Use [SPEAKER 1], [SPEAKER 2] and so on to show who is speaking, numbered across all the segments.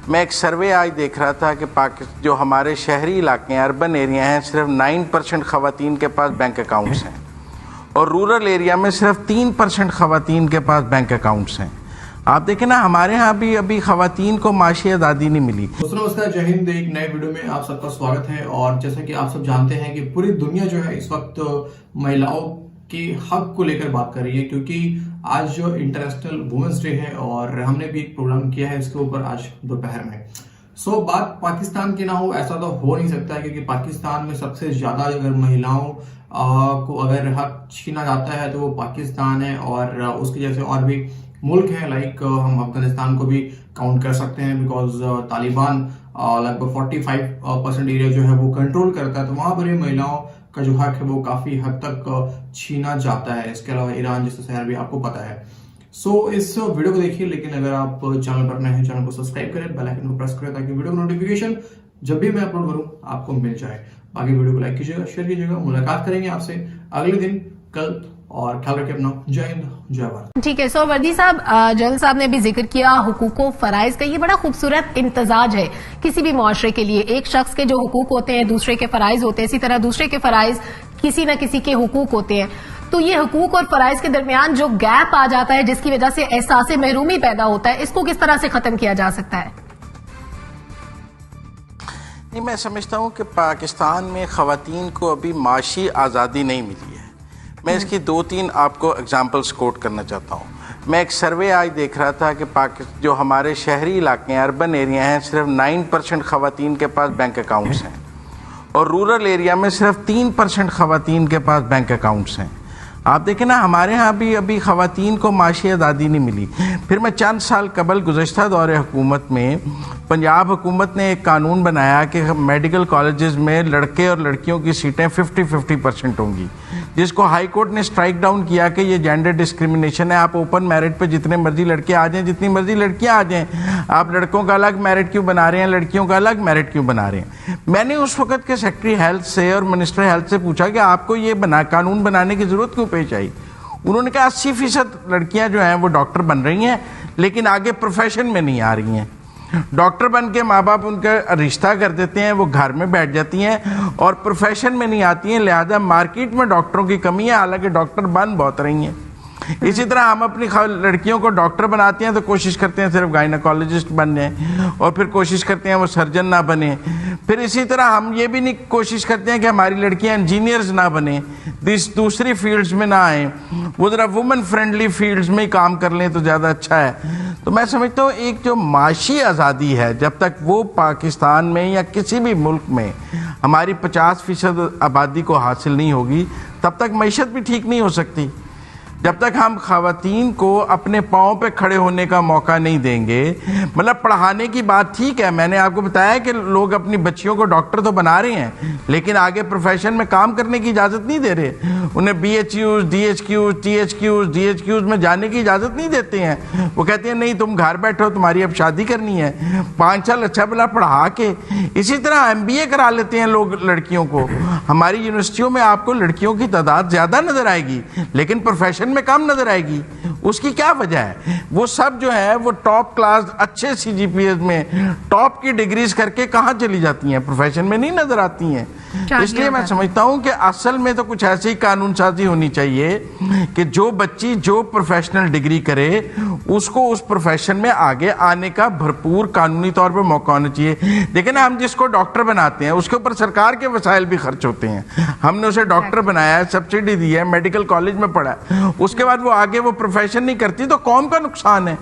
[SPEAKER 1] मैं एक सर्वे आज देख रहा था कि जो हमारे शहरी इलाके हैं, अर्बन एरिया हैं, सिर्फ 9% ख़वातीन के पास बैंक अकाउंट्स हैं और रूरल एरिया में सिर्फ 3% ख़वातीन के पास बैंक अकाउंट्स हैं। आप देखें ना, हमारे यहाँ भी अभी ख़वातीन को माशी आज़ादी नहीं मिली।
[SPEAKER 2] दोस्तों नमस्कार, जय हिंद। एक नए वीडियो में आप सबका स्वागत है। और जैसा कि आप सब जानते हैं कि पूरी दुनिया जो है इस वक्त महिलाओं के हक को लेकर बात कर रही है, क्योंकि आज जो इंटरनेशनल वुमेन्स डे है और हमने भी एक प्रोग्राम किया है इसके ऊपर आज दोपहर में। बात पाकिस्तान की ना हो ऐसा तो हो नहीं सकता है, क्योंकि पाकिस्तान में सबसे ज्यादा अगर महिलाओं को अगर हक छीना जाता है तो वो पाकिस्तान है। और उसके जैसे और भी मुल्क है, लाइक हम अफगानिस्तान को भी काउंट कर सकते हैं, बिकॉज तालिबान लगभग 45% एरिया जो है वो कंट्रोल करता है। तो वहां पर महिलाओं का जो हक है वो काफी हद तक छीना जाता है। इसके अलावा ईरान जैसा शहर भी आपको पता है। इस वीडियो को देखिए, लेकिन अगर आप चैनल पर नए हैं चैनल को सब्सक्राइब करें, बेल आइकन को प्रेस करें ताकि वीडियो का नोटिफिकेशन जब भी मैं अपलोड करूं आपको मिल जाए। बाकी वीडियो को लाइक कीजिएगा, शेयर कीजिएगा। मुलाकात करेंगे आपसे अगले दिन कल, और ख्याल रखें अपना। जय हिंद, जय भारत।
[SPEAKER 3] ठीक है। वर्दी साहब, जनरल साहब ने भी जिक्र किया हुकूक फराइज का। ये बड़ा खूबसूरत इम्तजाज है किसी भी मुआशरे के लिए। एक शख्स के जो हुकूक होते हैं दूसरे के फराइज होते हैं, इसी तरह दूसरे के फराइज किसी न किसी के हुकूक होते हैं। तो ये हुकूक और फराइज के दरमियान जो गैप आ जाता है, जिसकी वजह से एहसास महरूमी पैदा होता है, इसको किस तरह से खत्म किया जा सकता है?
[SPEAKER 1] नहीं, मैं समझता हूँ कि पाकिस्तान में ख़वातीन को अभी माशी आज़ादी नहीं मिली है। मैं इसकी 2-3 आपको एग्जांपल्स कोट करना चाहता हूँ। मैं एक सर्वे आज देख रहा था कि जो हमारे शहरी इलाके हैं, अर्बन एरिया हैं, सिर्फ 9% ख़वातीन के पास बैंक अकाउंट्स हैं और रूरल एरिया में सिर्फ 3% ख़वातीन के पास बैंक अकाउंट्स हैं। आप देखें ना, हमारे यहाँ भी अभी ख़वातीन को माशी आज़ादी नहीं मिली। फिर मैं चंद साल कबल गुज़श्ता दौरे हुकूमत में पंजाब हुकूमत ने एक कानून बनाया कि मेडिकल कॉलेजेस में लड़के और लड़कियों की सीटें 50-50% होंगी, जिसको हाई कोर्ट ने स्ट्राइक डाउन किया कि ये जेंडर डिस्क्रिमिनेशन है। आप ओपन मेरिट पे जितने मर्जी लड़के आ जाएं, जितनी मर्जी लड़कियां आ जाएं, आप लड़कों का अलग मेरिट क्यों बना रहे हैं, लड़कियों का अलग मेरिट क्यों बना रहे हैं? मैंने उस वक्त के सेक्रेटरी हेल्थ से और मिनिस्टर हेल्थ से पूछा कि आपको ये कानून बनाने की जरूरत क्यों पेश आई? उन्होंने कहा 80% लड़कियां जो हैं वो डॉक्टर बन रही हैं, लेकिन आगे प्रोफेशन में नहीं आ रही हैं। डॉक्टर बन के माँ बाप उनका रिश्ता कर देते हैं, वो घर में बैठ जाती हैं और प्रोफेशन में नहीं आती हैं। लिहाजा मार्केट में डॉक्टरों की कमी है, हालांकि डॉक्टर बन बहुत रही हैं। इसी तरह हम अपनी लड़कियों को डॉक्टर बनाते हैं तो कोशिश करते हैं सिर्फ गायनोकोलॉजिस्ट बन जाएं, और फिर कोशिश करते हैं वो सर्जन ना बने। फिर इसी तरह हम ये भी नहीं कोशिश करते हैं कि हमारी लड़कियां इंजीनियर्स ना बने, दूसरी फील्ड्स में ना आए, वो ज़रा वुमेन फ्रेंडली फील्ड्स में ही काम कर लें तो ज़्यादा अच्छा है। तो मैं समझता हूँ एक जो माशी आज़ादी है, जब तक वो पाकिस्तान में या किसी भी मुल्क में हमारी 50% आबादी को हासिल नहीं होगी, तब तक मईशत भी ठीक नहीं हो सकती। जब तक हम ख़वातीन को अपने पाँव पे खड़े होने का मौका नहीं देंगे, मतलब पढ़ाने की बात ठीक है, मैंने आपको बताया कि लोग अपनी बच्चियों को डॉक्टर तो बना रहे हैं, लेकिन आगे प्रोफेशन में काम करने की इजाज़त नहीं दे रहे। उन्हें BHUs, DHQs, THQs, DHQs में जाने की इजाज़त नहीं देते हैं। वो कहते हैं नहीं, तुम घर बैठो, तुम्हारी अब शादी करनी है। 5 साल अच्छा भला पढ़ा के इसी तरह MBA करा लेते हैं लोग लड़कियों को। हमारी यूनिवर्सिटियों में आपको लड़कियों की तादाद ज़्यादा नज़र आएगी, लेकिन प्रोफेशन में कम नजर आएगी। उसकी क्या वजह है? वो सब जो है वो टॉप क्लास अच्छे CGPA में टॉप की डिग्रीज करके कहाँ चली जाती हैं, प्रोफेशन में नहीं नजर आती हैं। इसलिए मैं समझता हूं कि असल में तो कुछ ऐसी कानून साजी होनी चाहिए कि जो बच्ची जो प्रोफेशनल डिग्री करे उसको उस प्रोफेशन में आगे आने का भरपूर कानूनी तौर पर मौका होना चाहिए। देखिए ना, हम जिसको डॉक्टर बनाते हैं उसके ऊपर सरकार के वसाइल भी खर्च होते हैं। हमने उसे डॉक्टर बनाया है, सब्सिडी दी है, मेडिकल कॉलेज में पढ़ा है, उसके बाद वो आगे वो प्रोफेशन नहीं करती तो कौम का नुकसान है।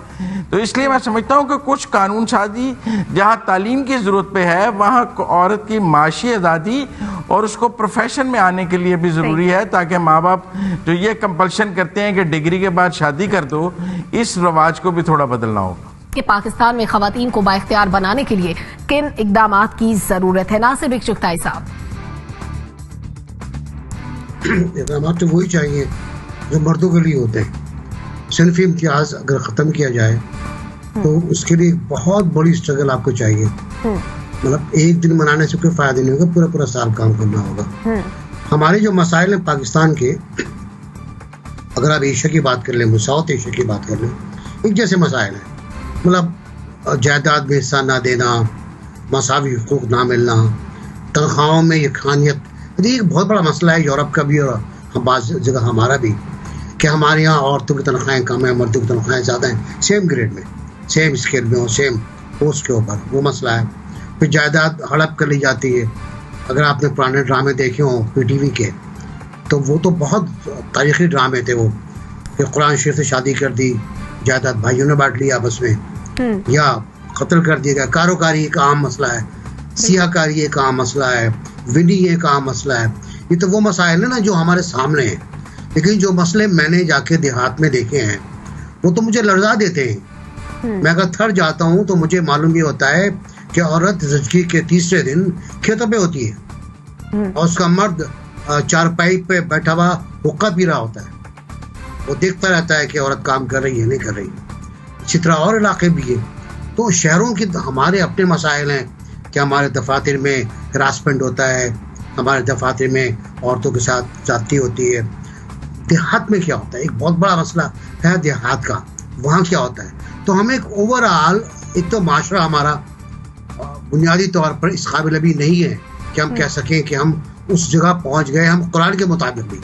[SPEAKER 1] तो इसलिए मैं समझता हूँ कि कुछ कानून साजी जहाँ तालीम की जरूरत पे है, वहाँ औरत की माशी आज़ादी और उसको प्रोफेशन में आने के लिए भी जरूरी है, ताकि माँ बाप जो ये कंपल्शन करते हैं कि डिग्री के बाद शादी कर दो, इस रवाज को भी थोड़ा बदलना होगा।
[SPEAKER 3] कि पाकिस्तान में खवातीन को बाइख्तियार बनाने के लिए किन इकदामात की जरूरत है? नासिर बिग चुगताई साहब,
[SPEAKER 4] इकदामात तो वही चाहिए जो मर्दों के लिए होते हैं। सिनफी इम्तियाज अगर ख़त्म किया जाए तो उसके लिए बहुत बड़ी स्ट्रगल आपको चाहिए। मतलब एक दिन मनाने से कोई फायदा नहीं होगा, पूरा पूरा साल काम करना होगा। हमारे जो मसाइल हैं पाकिस्तान के, अगर आप एशिया की बात कर लें, साउथ एशिया की बात कर लें, एक जैसे मसाइल हैं। मतलब जायदाद में हिस्सा ना देना, मसावी हुकूक ना मिलना, तनख्वाहों में यकसानियत, ये एक बहुत बड़ा मसला है यूरोप का भी और बाज़ जगह हमारा भी, कि हमारे यहाँ औरतों की तनख्वाहें कम है, मर्दों की तनख्वाहें ज़्यादा हैं, सेम ग्रेड में, सेम स्केल में और सेम पोस्ट के ऊपर, वो मसला है। फिर जायदाद हड़प कर ली जाती है। अगर आपने पुराने ड्रामे देखे हों PTV के, तो वो तो बहुत तारीख़ी ड्रामे थे वो, कि कुरान शरीफ से शादी कर दी, जायदाद भाइयों ने बांट लिया आपस में, या कत्ल कर दिया गया। कारोकारी एक आम मसला है, सियाकारी एक आम मसला है, विनी एक आम मसला है। ये तो वो मसाइल है ना जो हमारे सामने हैं, लेकिन जो मसले मैंने जाके देहात में देखे हैं वो तो मुझे लर्जा देते हैं। मैं अगर थर जाता हूँ तो मुझे मालूम ये होता है कि औरत ज़िंदगी के तीसरे दिन खेतों पे होती है और उसका मर्द चारपाई पे बैठा हुआ हुक्का पी रहा होता है। वो देखता रहता है कि औरत काम कर रही है नहीं कर रही। इसी तरह और इलाके भी है। तो शहरों की हमारे अपने मसाइल हैं कि हमारे दफातर में हरासमेंट होता है, हमारे दफातर में औरतों के साथ जाती होती है। देहात में क्या होता है, एक बहुत बड़ा मसला है देहात का, वहाँ क्या होता है। तो हमें एक ओवरऑल, एक तो माशरा हमारा बुनियादी तौर पर इस काबिल अभी नहीं है कि हम कह सकें कि हम उस जगह पहुँच गए। हम कुरान के मुताबिक भी,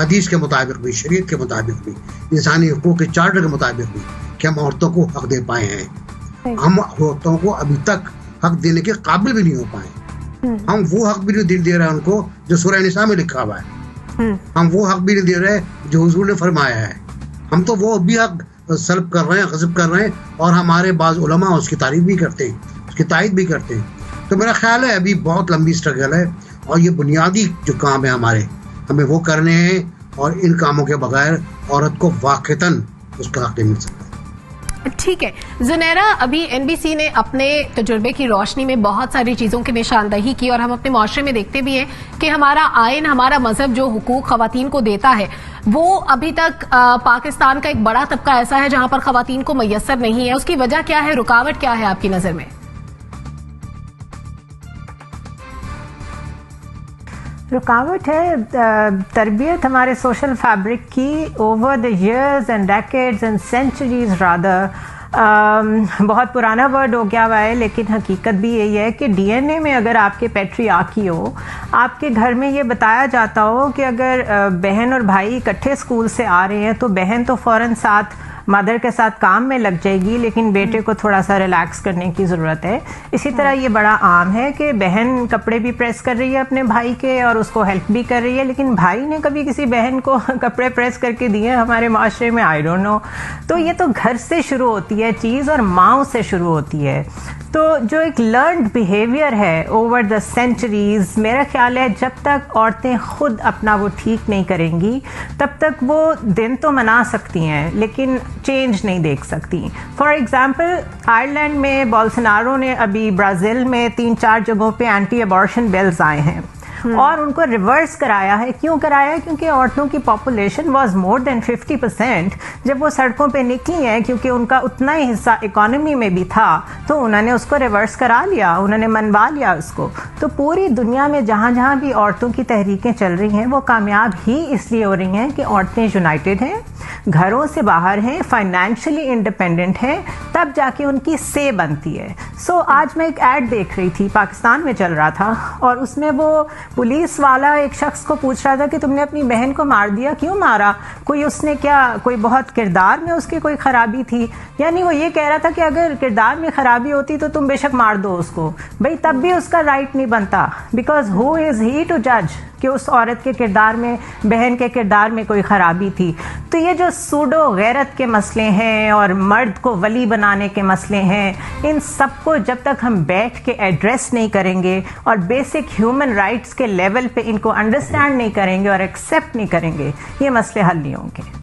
[SPEAKER 4] हदीस के मुताबिक भी, शरीयत के मुताबिक भी, इंसानी हुकूक के चार्टर के मुताबिक भी, कि हम औरतों को हक दे पाए हैं। हम औरतों को अभी तक हक देने के काबिल भी नहीं हो पाए। हम वो हक भी नहीं दे रहे हैं उनको जो सूरह निसा में लिखा हुआ है। हम वो हक भी नहीं दे रहे जो हुजूर ने फरमाया है। हम तो वो भी हक सल्ब कर रहे हैं, गज़ब कर रहे हैं, और हमारे बाज़ उलमा उसकी तारीफ भी करते हैं, उसकी तायद भी करते हैं। तो मेरा ख्याल है अभी बहुत लंबी स्ट्रगल है, और ये बुनियादी जो काम है हमारे, हमें वो करने हैं, और इन कामों के बगैर औरत को वाक़तन उसका हक नहीं मिल सकता।
[SPEAKER 3] ठीक है जुनैरा, अभी NBC ने अपने तजुर्बे की रोशनी में बहुत सारी चीज़ों की निशानदही की, और हम अपने माशरे में देखते भी हैं कि हमारा आइन, हमारा मजहब जो हुकूक खवातीन को देता है, वो अभी तक पाकिस्तान का एक बड़ा तबका ऐसा है जहां पर खवातीन को मैसर नहीं है। उसकी वजह क्या है, रुकावट क्या है आपकी नज़र में?
[SPEAKER 5] रुकावट है तरबियत हमारे सोशल फैब्रिक की over the years and decades and centuries rather. बहुत पुराना वर्ड हो गया हुआ है, लेकिन हकीकत भी यही है कि DNA में अगर आपके पैट्रियार्की हो, आपके घर में ये बताया जाता हो कि अगर बहन और भाई इकट्ठे स्कूल से आ रहे हैं तो बहन तो फ़ौरन साथ मदर के साथ काम में लग जाएगी, लेकिन बेटे को थोड़ा सा रिलैक्स करने की ज़रूरत है। इसी तरह ये बड़ा आम है कि बहन कपड़े भी प्रेस कर रही है अपने भाई के और उसको हेल्प भी कर रही है, लेकिन भाई ने कभी किसी बहन को कपड़े प्रेस करके दिए हमारे माशरे में? I don't know. तो ये तो घर से शुरू होती है चीज़, और माँओं से शुरू होती है। तो जो एक लर्नड बिहेवियर है ओवर द सेंचुरीज, मेरा ख्याल है जब तक औरतें खुद अपना वो ठीक नहीं करेंगी तब तक वो दिन तो मना सकती हैं लेकिन चेंज नहीं देख सकती। फॉर एग्जाम्पल, आयरलैंड में बोल्सोनारो ने अभी ब्राज़ील में 3-4 जगहों पे एंटी अबॉर्शन बिल्स आए हैं और उनको रिवर्स कराया है। क्यों कराया है? क्योंकि औरतों की पॉपुलेशन वाज मोर देन 50% जब वो सड़कों पे निकली हैं, क्योंकि उनका उतना ही हिस्सा इकोनॉमी में भी था, तो उन्होंने उसको रिवर्स करा लिया, उन्होंने मनवा लिया उसको। तो पूरी दुनिया में जहाँ जहाँ भी औरतों की तहरीकें चल रही हैं वो कामयाब ही इसलिए हो रही हैं कि औरतें यूनाइटेड हैं, घरों से बाहर हैं, फाइनेंशियली इंडिपेंडेंट हैं, तब जाके उनकी से बनती है। सो आज मैं एक ऐड देख रही थी, पाकिस्तान में चल रहा था, और उसमें वो पुलिस वाला एक शख्स को पूछ रहा था कि तुमने अपनी बहन को मार दिया, क्यों मारा? कोई उसने क्या, कोई बहुत किरदार में उसकी कोई खराबी थी? यानी वो ये कह रहा था कि अगर किरदार में खराबी होती तो तुम बेशक मार दो उसको, भाई तब भी उसका राइट नहीं बनता, because who is he to जज कि उस औरत के किरदार में, बहन के किरदार में कोई खराबी थी। तो ये जो सूडो गैरत के मसले हैं और मर्द को वली बनाने के मसले हैं, इन सबको जब तक हम बैठ के एड्रेस नहीं करेंगे और बेसिक ह्यूमन राइट्स के लेवल पे इनको अंडरस्टैंड नहीं करेंगे और एक्सेप्ट नहीं करेंगे, ये मसले हल नहीं होंगे।